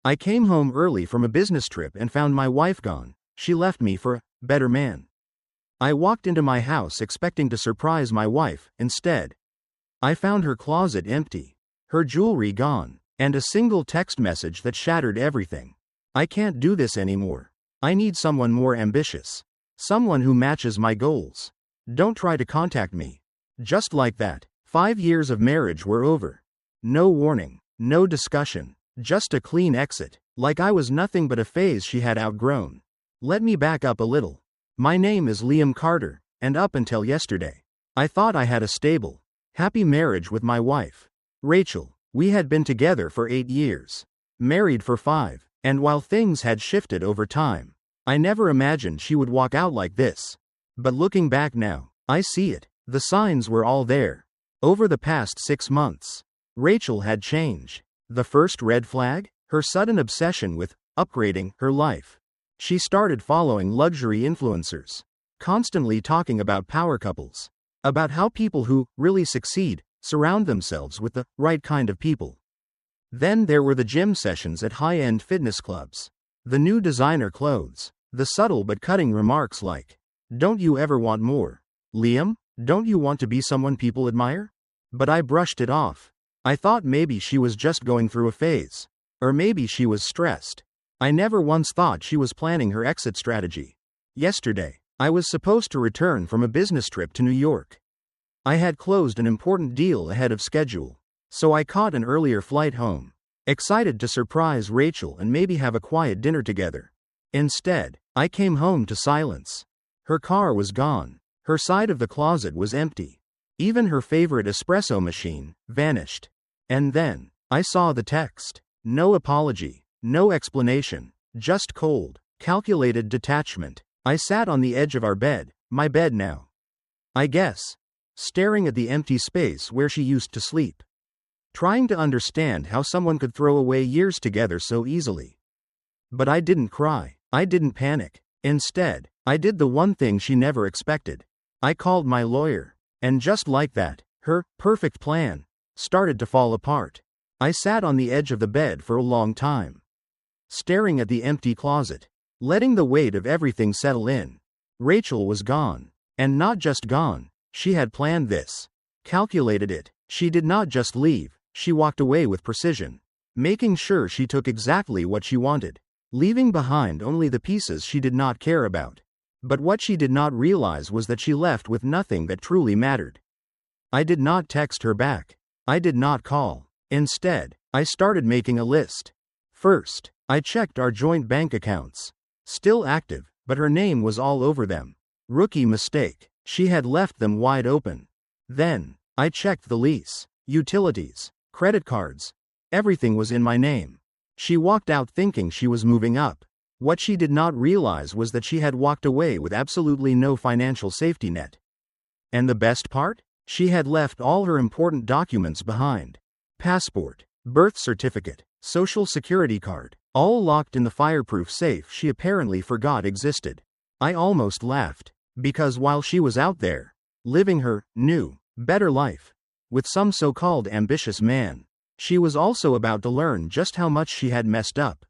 I came home early from a business trip and found my wife gone. She left me for a better man. I walked into my house expecting to surprise my wife. Instead, I found her closet empty, her jewelry gone, and a single text message that shattered everything. I can't do this anymore. I need someone more ambitious. Someone who matches my goals. Don't try to contact me. Just like that, 5 years of marriage were over. No warning, no discussion, just a clean exit, like I was nothing but a phase she had outgrown. Let me back up a little. My name is Liam Carter, and up until yesterday, I thought I had a stable, happy marriage with my wife, Rachel. We had been together for 8 years, married for 5, and while things had shifted over time, I never imagined she would walk out like this. But looking back now, I see it. The signs were all there. Over the past 6 months, Rachel had changed. The first red flag? Her sudden obsession with upgrading her life. She started following luxury influencers, constantly talking about power couples, about how people who really succeed surround themselves with the right kind of people. Then there were the gym sessions at high-end fitness clubs, the new designer clothes, the subtle but cutting remarks like, "Don't you ever want more, Liam? Don't you want to be someone people admire?" But I brushed it off. I thought maybe she was just going through a phase, or maybe she was stressed. I never once thought she was planning her exit strategy. Yesterday, I was supposed to return from a business trip to New York. I had closed an important deal ahead of schedule, so I caught an earlier flight home, excited to surprise Rachel and maybe have a quiet dinner together. Instead, I came home to silence. Her car was gone. Her side of the closet was empty. Even her favorite espresso machine vanished. And then, I saw the text. No apology. No explanation, just cold, calculated detachment. I sat on the edge of our bed, my bed now, I guess, staring at the empty space where she used to sleep, trying to understand how someone could throw away years together so easily. But I didn't cry, I didn't panic. Instead, I did the one thing she never expected. I called my lawyer, and just like that, her perfect plan started to fall apart. I sat on the edge of the bed for a long time, staring at the empty closet, letting the weight of everything settle in. Rachel was gone. And not just gone, she had planned this, calculated it. She did not just leave, she walked away with precision, making sure she took exactly what she wanted, leaving behind only the pieces she did not care about. But what she did not realize was that she left with nothing that truly mattered. I did not text her back. I did not call. Instead, I started making a list. First, I checked our joint bank accounts. Still active, but her name was all over them. Rookie mistake. She had left them wide open. Then, I checked the lease, utilities, credit cards. Everything was in my name. She walked out thinking she was moving up. What she did not realize was that she had walked away with absolutely no financial safety net. And the best part? She had left all her important documents behind. Passport, birth certificate, social security card, all locked in the fireproof safe she apparently forgot existed. I almost laughed, because while she was out there, living her new, better life, with some so-called ambitious man, she was also about to learn just how much she had messed up.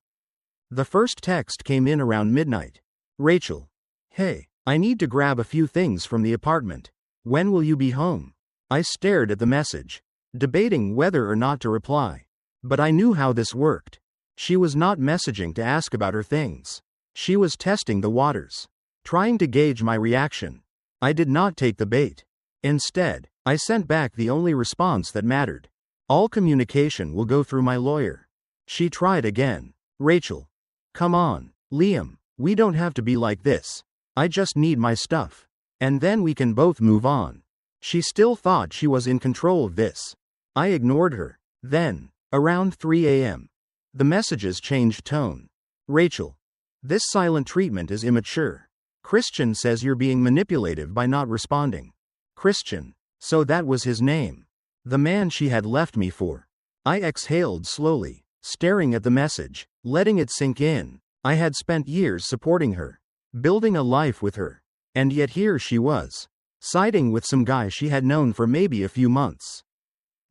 The first text came in around midnight. Rachel. Hey, I need to grab a few things from the apartment. When will you be home? I stared at the message, debating whether or not to reply. But I knew how this worked. She was not messaging to ask about her things. She was testing the waters, trying to gauge my reaction. I did not take the bait. Instead, I sent back the only response that mattered. All communication will go through my lawyer. She tried again. Rachel. Come on, Liam, we don't have to be like this. I just need my stuff. And then we can both move on. She still thought she was in control of this. I ignored her. Then, around 3 a.m., the messages changed tone. Rachel. This silent treatment is immature. Christian says you're being manipulative by not responding. Christian. So that was his name. The man she had left me for. I exhaled slowly, staring at the message, letting it sink in. I had spent years supporting her, building a life with her. And yet here she was, siding with some guy she had known for maybe a few months,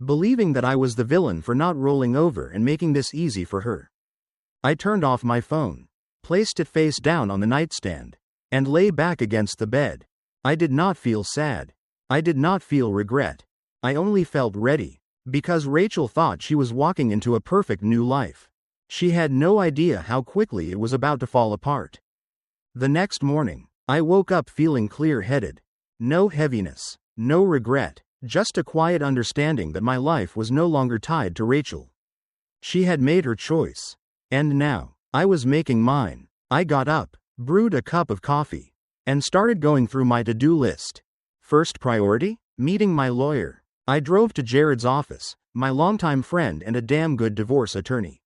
believing that I was the villain for not rolling over and making this easy for her. I turned off my phone, placed it face down on the nightstand, and lay back against the bed. I did not feel sad. I did not feel regret. I only felt ready, because Rachel thought she was walking into a perfect new life. She had no idea how quickly it was about to fall apart. The next morning, I woke up feeling clear-headed. No heaviness, no regret, just a quiet understanding that my life was no longer tied to Rachel. She had made her choice. And now, I was making mine. I got up, brewed a cup of coffee, and started going through my to-do list. First priority? Meeting my lawyer. I drove to Jared's office, my longtime friend and a damn good divorce attorney.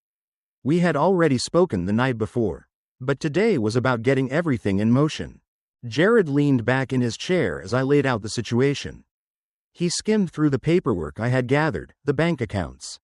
We had already spoken the night before, but today was about getting everything in motion. Jared leaned back in his chair as I laid out the situation. He skimmed through the paperwork I had gathered, the bank accounts,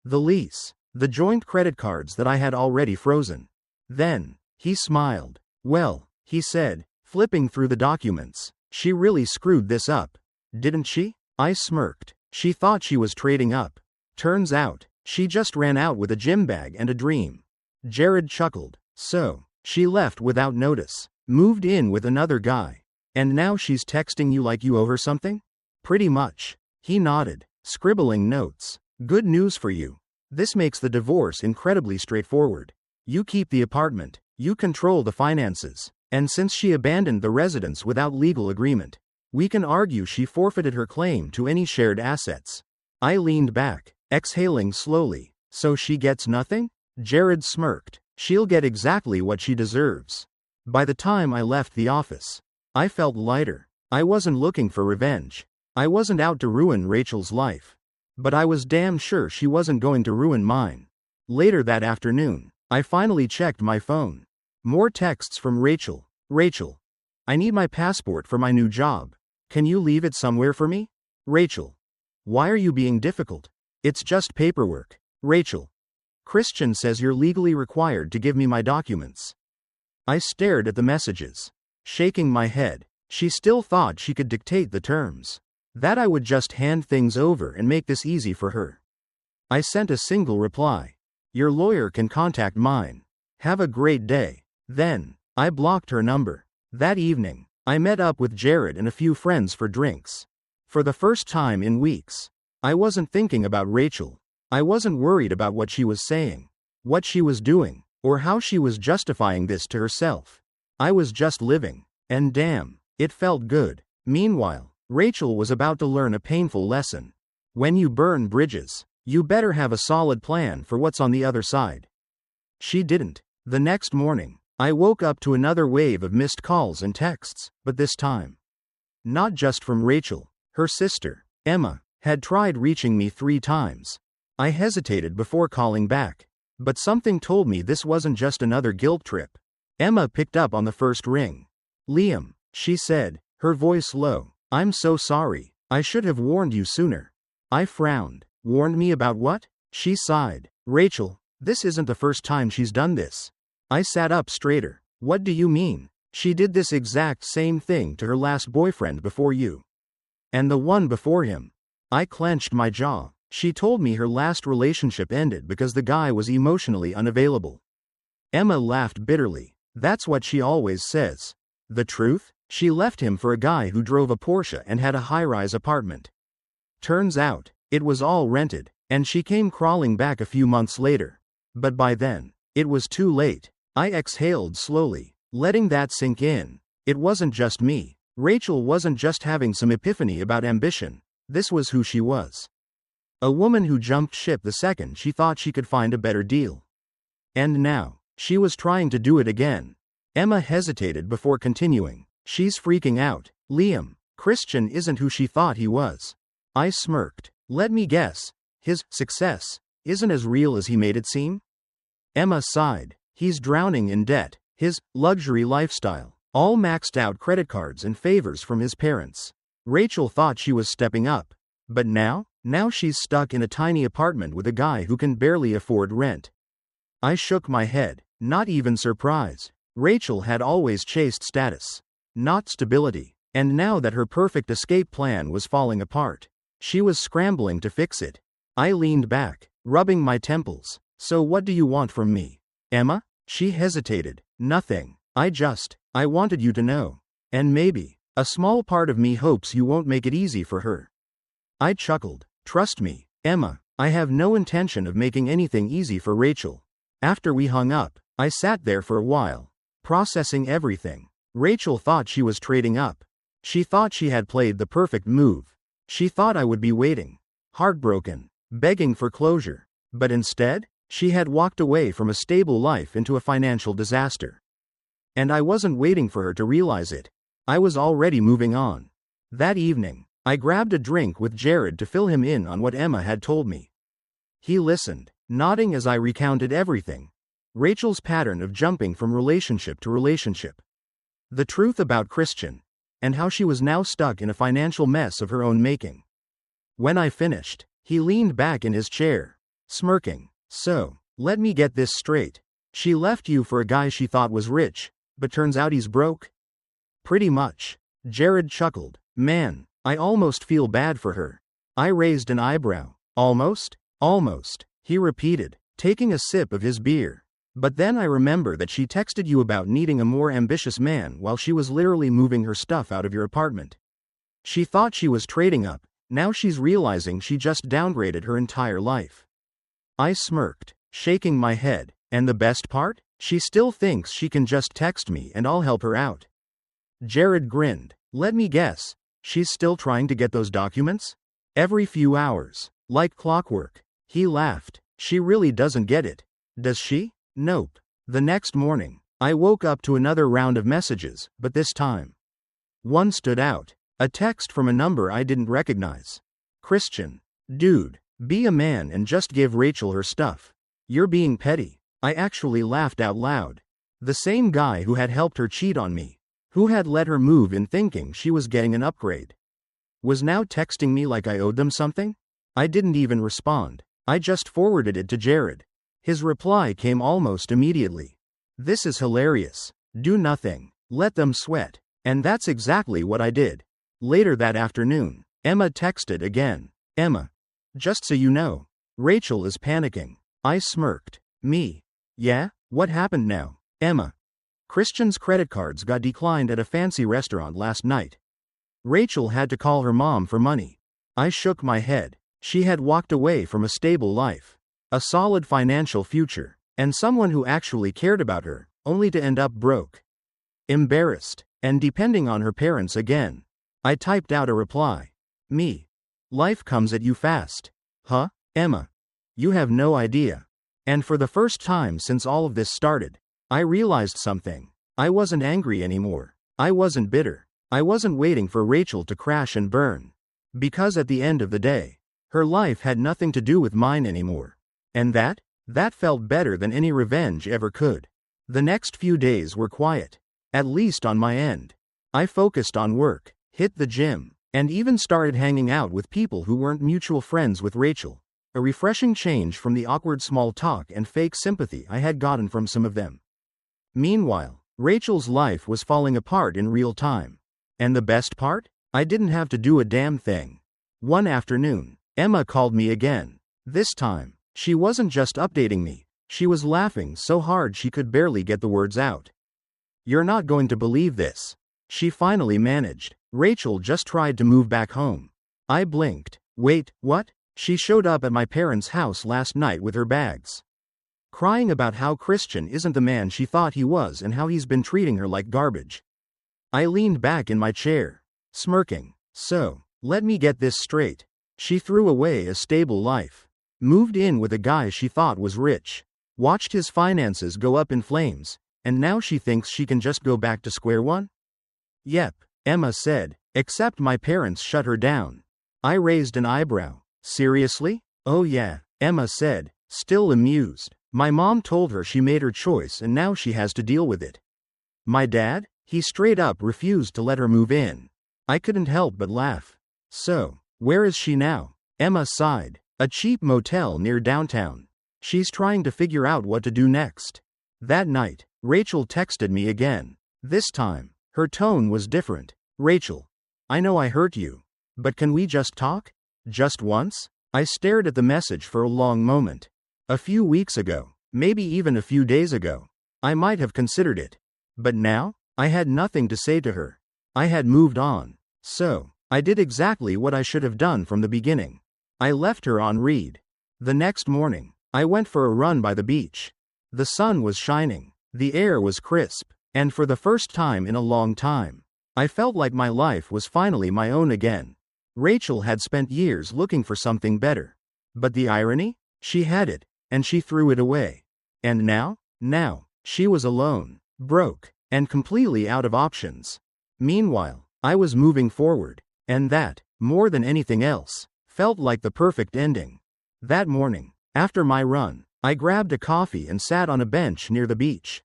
the lease, the joint credit cards that I had already frozen. Then, he smiled. "Well," he said, flipping through the documents, "she really screwed this up, didn't she?" I smirked. She thought she was trading up. Turns out, she just ran out with a gym bag and a dream. Jared chuckled. "So, she left without notice, moved in with another guy, and now she's texting you like you owe her something?" "Pretty much." He nodded, scribbling notes. "Good news for you. This makes the divorce incredibly straightforward. You keep the apartment, you control the finances, and since she abandoned the residence without legal agreement, we can argue she forfeited her claim to any shared assets." I leaned back, exhaling slowly. "So she gets nothing?" Jared smirked. "She'll get exactly what she deserves." By the time I left the office, I felt lighter. I wasn't looking for revenge. I wasn't out to ruin Rachel's life. But I was damn sure she wasn't going to ruin mine. Later that afternoon, I finally checked my phone. More texts from Rachel. "Rachel, I need my passport for my new job. Can you leave it somewhere for me?" "Rachel, why are you being difficult? It's just paperwork." "Rachel, Christian says you're legally required to give me my documents." I stared at the messages, shaking my head. She still thought she could dictate the terms. That I would just hand things over and make this easy for her. I sent a single reply. "Your lawyer can contact mine. Have a great day." Then, I blocked her number. That evening, I met up with Jared and a few friends for drinks. For the first time in weeks, I wasn't thinking about Rachel. I wasn't worried about what she was saying, what she was doing, or how she was justifying this to herself. I was just living, and damn, it felt good. Meanwhile, Rachel was about to learn a painful lesson. When you burn bridges, you better have a solid plan for what's on the other side. She didn't. The next morning, I woke up to another wave of missed calls and texts, but this time, not just from Rachel. Her sister, Emma, had tried reaching me 3 times. I hesitated before calling back, but something told me this wasn't just another guilt trip. Emma picked up on the first ring. "Liam," she said, her voice low, "I'm so sorry. I should have warned you sooner." I frowned. "Warned me about what?" She sighed. "Rachel, this isn't the first time she's done this." I sat up straighter. "What do you mean?" "She did this exact same thing to her last boyfriend before you. And the one before him." I clenched my jaw. "She told me her last relationship ended because the guy was emotionally unavailable." Emma laughed bitterly. "That's what she always says." "The truth? She left him for a guy who drove a Porsche and had a high-rise apartment. Turns out, it was all rented, and she came crawling back a few months later. But by then, it was too late." I exhaled slowly, letting that sink in. It wasn't just me. Rachel wasn't just having some epiphany about ambition. This was who she was. A woman who jumped ship the second she thought she could find a better deal. And now, she was trying to do it again. Emma hesitated before continuing. "She's freaking out. Liam, Christian isn't who she thought he was." I smirked. "Let me guess. His success isn't as real as he made it seem?" Emma sighed. "He's drowning in debt. His luxury lifestyle, all maxed out credit cards and favors from his parents. Rachel thought she was stepping up. But now she's stuck in a tiny apartment with a guy who can barely afford rent." I shook my head, not even surprised. Rachel had always chased status, not stability. And now that her perfect escape plan was falling apart, she was scrambling to fix it. I leaned back, rubbing my temples. "So what do you want from me?" Emma? She hesitated. Nothing. I wanted you to know. And maybe, a small part of me hopes you won't make it easy for her. I chuckled. Trust me, Emma, I have no intention of making anything easy for Rachel. After we hung up, I sat there for a while, processing everything. Rachel thought she was trading up. She thought she had played the perfect move. She thought I would be waiting, heartbroken, begging for closure. But instead, she had walked away from a stable life into a financial disaster. And I wasn't waiting for her to realize it. I was already moving on. That evening, I grabbed a drink with Jared to fill him in on what Emma had told me. He listened, nodding as I recounted everything. Rachel's pattern of jumping from relationship to relationship. The truth about Christian, and how she was now stuck in a financial mess of her own making. When I finished, he leaned back in his chair, smirking. So, let me get this straight. She left you for a guy she thought was rich, but turns out he's broke? Pretty much. Jared chuckled. Man, I almost feel bad for her. I raised an eyebrow. Almost? Almost, he repeated, taking a sip of his beer. But then I remember that she texted you about needing a more ambitious man while she was literally moving her stuff out of your apartment. She thought she was trading up, now she's realizing she just downgraded her entire life. I smirked, shaking my head. And the best part? She still thinks she can just text me and I'll help her out. Jared grinned. Let me guess, she's still trying to get those documents? Every few hours, like clockwork. He laughed. She really doesn't get it. Does she? Nope. The next morning, I woke up to another round of messages, but this time, one stood out. A text from a number I didn't recognize. Christian. Dude, be a man and just give Rachel her stuff. You're being petty. I actually laughed out loud. The same guy who had helped her cheat on me, who had let her move in thinking she was getting an upgrade, was now texting me like I owed them something? I didn't even respond. I just forwarded it to Jared. His reply came almost immediately. This is hilarious. Do nothing. Let them sweat. And that's exactly what I did. Later that afternoon, Emma texted again. Emma. Just so you know, Rachel is panicking. I smirked. Me. Yeah? What happened now? Emma. Christian's credit cards got declined at a fancy restaurant last night. Rachel had to call her mom for money. I shook my head. She had walked away from a stable life, a solid financial future, and someone who actually cared about her, only to end up broke, embarrassed, and depending on her parents again. I typed out a reply. Me. Life comes at you fast. Huh, Emma? You have no idea. And for the first time since all of this started, I realized something. I wasn't angry anymore. I wasn't bitter. I wasn't waiting for Rachel to crash and burn. Because at the end of the day, her life had nothing to do with mine anymore. And that felt better than any revenge ever could. The next few days were quiet, at least on my end. I focused on work, hit the gym, and even started hanging out with people who weren't mutual friends with Rachel. A refreshing change from the awkward small talk and fake sympathy I had gotten from some of them. Meanwhile, Rachel's life was falling apart in real time. And the best part? I didn't have to do a damn thing. One afternoon, Emma called me again. This time, she wasn't just updating me, she was laughing so hard she could barely get the words out. You're not going to believe this. She finally managed. Rachel just tried to move back home. I blinked. Wait, what? She showed up at my parents' house last night with her bags, crying about how Christian isn't the man she thought he was and how he's been treating her like garbage. I leaned back in my chair, smirking. So, let me get this straight. She threw away a stable life, moved in with a guy she thought was rich, watched his finances go up in flames, and now she thinks she can just go back to square one? Yep, Emma said, except my parents shut her down. I raised an eyebrow. Seriously? Oh yeah, Emma said, still amused. My mom told her she made her choice and now she has to deal with it. My dad? He straight up refused to let her move in. I couldn't help but laugh. So, where is she now? Emma sighed. A cheap motel near downtown. She's trying to figure out what to do next. That night, Rachel texted me again. This time, her tone was different. Rachel, I know I hurt you, but can we just talk? Just once? I stared at the message for a long moment. A few weeks ago, Maybe even a few days ago. I might have considered it. But now? I had nothing to say to her. I had moved on. So, I did exactly what I should have done from the beginning. I left her on read. The next morning, I went for a run by the beach. The sun was shining. The air was crisp. And for the first time in a long time, I felt like my life was finally my own again. Rachel had spent years looking for something better. But the irony? She had it, and she threw it away. And now? Now, she was alone, broke, and completely out of options. Meanwhile, I was moving forward, and that, more than anything else, felt like the perfect ending. That morning, after my run, I grabbed a coffee and sat on a bench near the beach,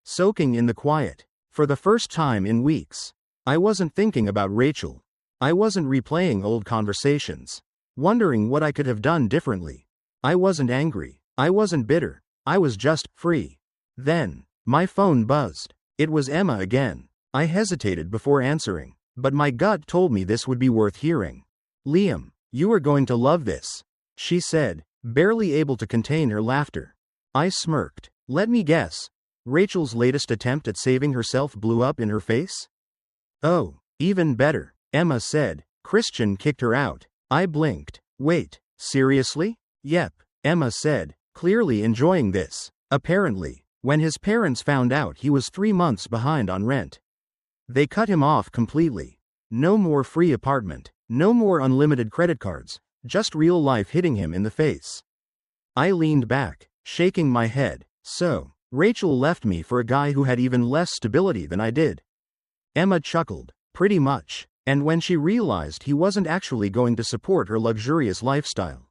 soaking in the quiet. For the first time in weeks, I wasn't thinking about Rachel. I wasn't replaying old conversations, wondering what I could have done differently. I wasn't angry. I wasn't bitter. I was just free. Then, my phone buzzed. It was Emma again. I hesitated before answering, but my gut told me this would be worth hearing. "Liam, you are going to love this," she said, barely able to contain her laughter. I smirked. Let me guess. Rachel's latest attempt at saving herself blew up in her face? "Oh, even better," Emma said. "Christian kicked her out." I blinked. "Wait, seriously?" "Yep," Emma said, clearly enjoying this. "Apparently, when his parents found out he was 3 months behind on rent, they cut him off completely. No more free apartment, no more unlimited credit cards, just real life hitting him in the face." I leaned back, shaking my head. "So, Rachel left me for a guy who had even less stability than I did?" Emma chuckled. "Pretty much. And when she realized he wasn't actually going to support her luxurious lifestyle,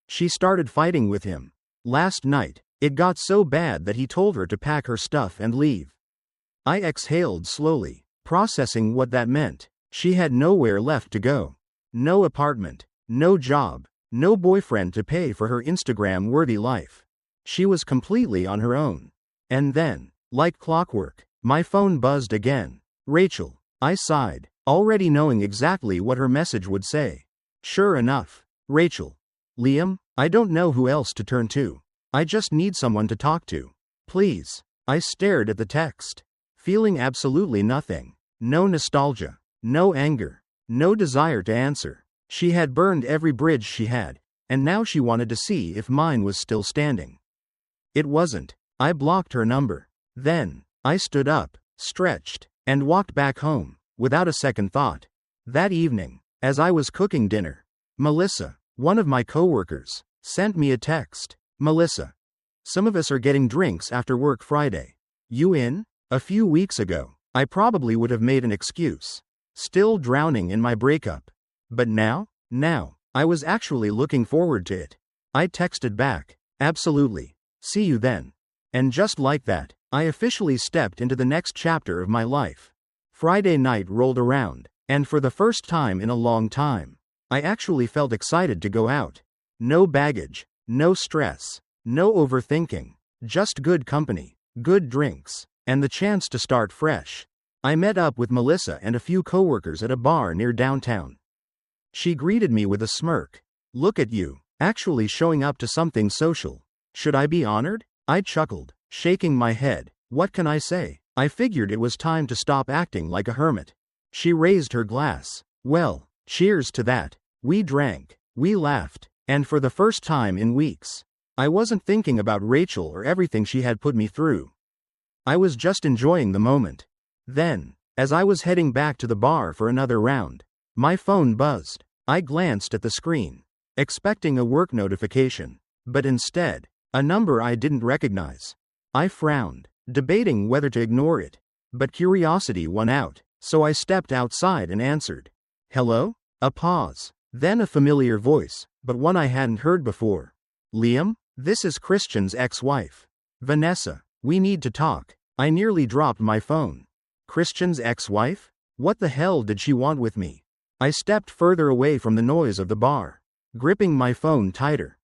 she started fighting with him. Last night, it got so bad that he told her to pack her stuff and leave." I exhaled slowly, processing what that meant. She had nowhere left to go. No apartment, no job, no boyfriend to pay for her Instagram-worthy life. She was completely on her own. And then, like clockwork, my phone buzzed again. "Rachel," I sighed, already knowing exactly what her message would say. Sure enough. "Rachel. Liam, I don't know who else to turn to. I just need someone to talk to. Please." I stared at the text, feeling absolutely nothing. No nostalgia, no anger, no desire to answer. She had burned every bridge she had, and now she wanted to see if mine was still standing. It wasn't. I blocked her number. Then, I stood up, stretched, and walked back home, without a second thought. That evening, as I was cooking dinner, Melissa, one of my coworkers, sent me a text. "Melissa, some of us are getting drinks after work Friday. You in?" A few weeks ago, I probably would have made an excuse, still drowning in my breakup. But now, I was actually looking forward to it. I texted back, "Absolutely. See you then." And just like that, I officially stepped into the next chapter of my life. Friday night rolled around, and for the first time in a long time, I actually felt excited to go out. No baggage, no stress, no overthinking, just good company, good drinks, and the chance to start fresh. I met up with Melissa and a few coworkers at a bar near downtown. She greeted me with a smirk. "Look at you, actually showing up to something social. Should I be honored?" I chuckled, shaking my head. What can I say? I figured it was time to stop acting like a hermit. She raised her glass. "Well, cheers to that." We drank, we laughed, and for the first time in weeks, I wasn't thinking about Rachel or everything she had put me through. I was just enjoying the moment. Then, as I was heading back to the bar for another round, my phone buzzed. I glanced at the screen, expecting a work notification, but instead, a number I didn't recognize. I frowned, debating whether to ignore it, but curiosity won out, so I stepped outside and answered. "Hello?" A pause, then a familiar voice, but one I hadn't heard before. "Liam, this is Christian's ex-wife. Vanessa, we need to talk." I nearly dropped my phone. Christian's ex-wife? What the hell did she want with me? I stepped further away from the noise of the bar, gripping my phone tighter.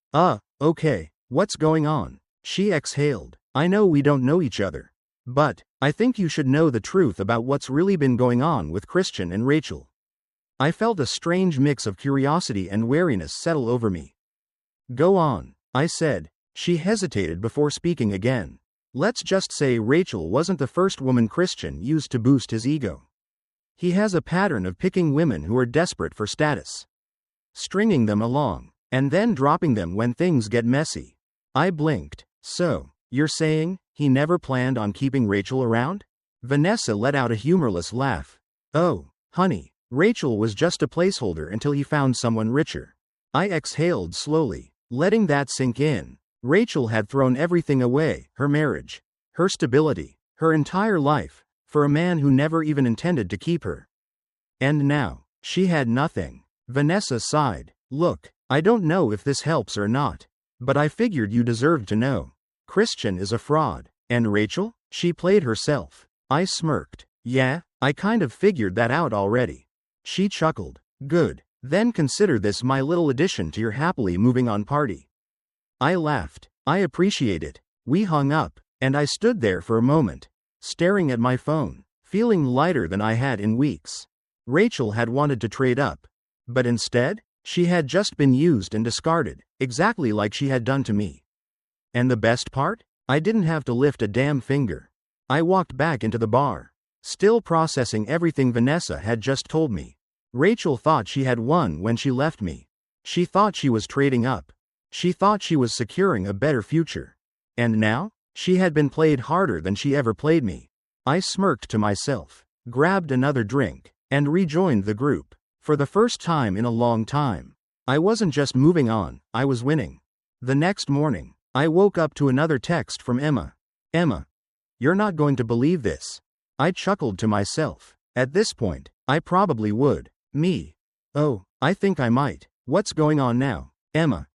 Okay, what's going on?" She exhaled. "I know we don't know each other, but I think you should know the truth about what's really been going on with Christian and Rachel." I felt a strange mix of curiosity and wariness settle over me. "Go on," I said, She hesitated before speaking again. Let's just say Rachel wasn't the first woman Christian used to boost his ego. He has a pattern of picking women who are desperate for status, stringing them along, and then dropping them when things get messy. I blinked. So, you're saying he never planned on keeping Rachel around? Vanessa let out a humorless laugh. Oh, honey, Rachel was just a placeholder until he found someone richer. I exhaled slowly, letting that sink in. Rachel had thrown everything away, her marriage, her stability, her entire life, for a man who never even intended to keep her. And now, she had nothing. Vanessa sighed. Look, I don't know if this helps or not, but I figured you deserved to know. Christian is a fraud. And Rachel? She played herself. I smirked. Yeah, I kind of figured that out already. She chuckled. Good. Then consider this my little addition to your happily moving on party. I laughed. I appreciate it. We hung up, and I stood there for a moment, staring at my phone, feeling lighter than I had in weeks. Rachel had wanted to trade up, but instead, she had just been used and discarded, exactly like she had done to me. And the best part? I didn't have to lift a damn finger. I walked back into the bar, still processing everything Vanessa had just told me. Rachel thought she had won when she left me. She thought she was trading up. She thought she was securing a better future. And now, she had been played harder than she ever played me. I smirked to myself, grabbed another drink, and rejoined the group. For the first time in a long time, I wasn't just moving on, I was winning. The next morning, I woke up to another text from Emma. Emma, you're not going to believe this. I chuckled to myself. At this point, I probably would. Me. Oh, I think I might. What's going on now? Emma.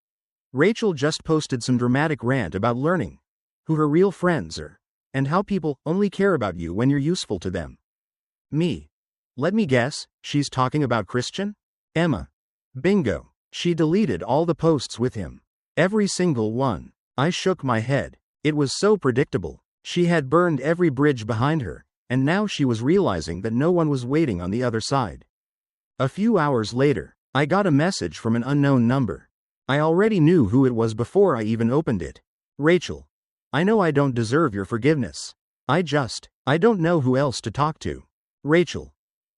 Rachel just posted some dramatic rant about learning who her real friends are, and how people only care about you when you're useful to them. Me. Let me guess, she's talking about Christian? Emma. Bingo. She deleted all the posts with him. Every single one. I shook my head. It was so predictable. She had burned every bridge behind her, and now she was realizing that no one was waiting on the other side. A few hours later, I got a message from an unknown number. I already knew who it was before I even opened it. Rachel. I know I don't deserve your forgiveness. I don't know who else to talk to. Rachel.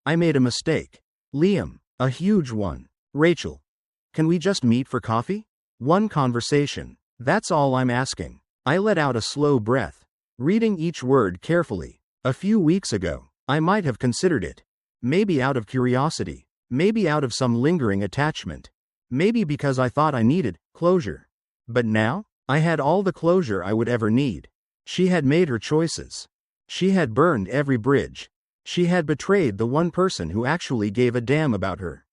I made a mistake. Liam. A huge one. Rachel. Can we just meet for coffee? One conversation. That's all I'm asking. I let out a slow breath, reading each word carefully. A few weeks ago, I might have considered it. Maybe out of curiosity. Maybe out of some lingering attachment. Maybe because I thought I needed closure. But now, I had all the closure I would ever need. She had made her choices. She had burned every bridge. She had betrayed the one person who actually gave a damn about her.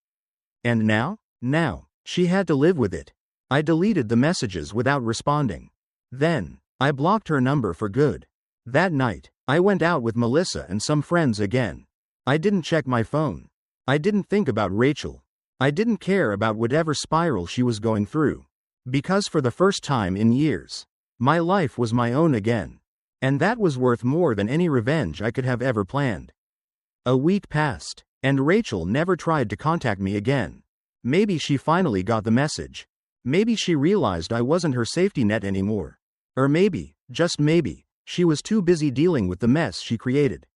And now, she had to live with it. I deleted the messages without responding. Then, I blocked her number for good. That night, I went out with Melissa and some friends again. I didn't check my phone. I didn't think about Rachel. I didn't care about whatever spiral she was going through. Because for the first time in years, my life was my own again. And that was worth more than any revenge I could have ever planned. A week passed, and Rachel never tried to contact me again. Maybe she finally got the message. Maybe she realized I wasn't her safety net anymore. Or maybe, just maybe, she was too busy dealing with the mess she created.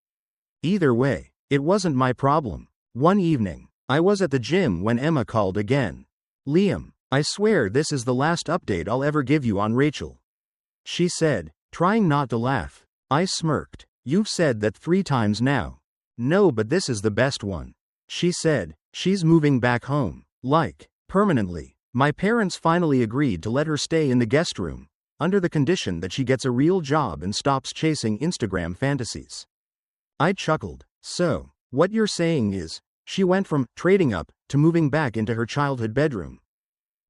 Either way, it wasn't my problem. One evening, I was at the gym when Emma called again. Liam, I swear this is the last update I'll ever give you on Rachel. She said, trying not to laugh. I smirked. You've said that 3 times now. No, but this is the best one. She said, she's moving back home. Like, permanently. My parents finally agreed to let her stay in the guest room, under the condition that she gets a real job and stops chasing Instagram fantasies. I chuckled. So, what you're saying is, she went from trading up to moving back into her childhood bedroom.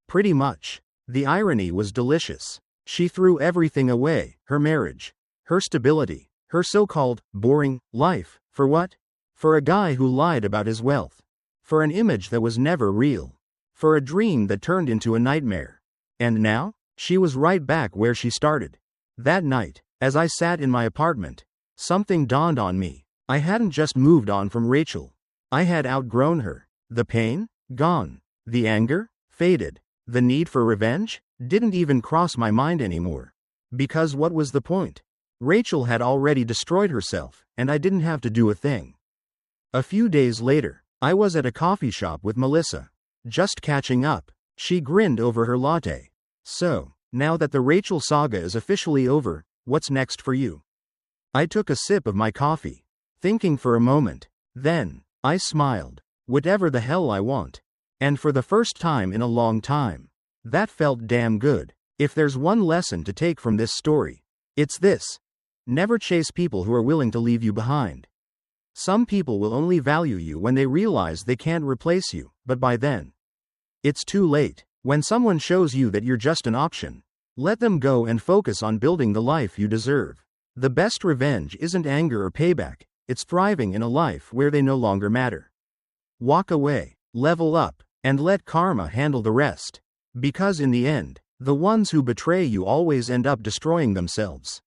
Pretty much. The irony was delicious. She threw everything away, her marriage, her stability, her so-called boring life. For what? For a guy who lied about his wealth. For an image that was never real. For a dream that turned into a nightmare. And now, she was right back where she started. That night, as I sat in my apartment, something dawned on me. I hadn't just moved on from Rachel. I had outgrown her. The pain? Gone. The anger? Faded. The need for revenge? didn't even cross my mind anymore. Because what was the point? Rachel had already destroyed herself, and I didn't have to do a thing. A few days later, I was at a coffee shop with Melissa. Just catching up. She grinned over her latte. So, now that the Rachel saga is officially over, what's next for you? I took a sip of my coffee, thinking for a moment. Then, I smiled. Whatever the hell I want. And for the first time in a long time. That felt damn good. If there's one lesson to take from this story, it's this. Never chase people who are willing to leave you behind. Some people will only value you when they realize they can't replace you, but by then, it's too late. When someone shows you that you're just an option, let them go and focus on building the life you deserve. The best revenge isn't anger or payback, it's thriving in a life where they no longer matter. Walk away, level up, and let karma handle the rest. Because in the end, the ones who betray you always end up destroying themselves.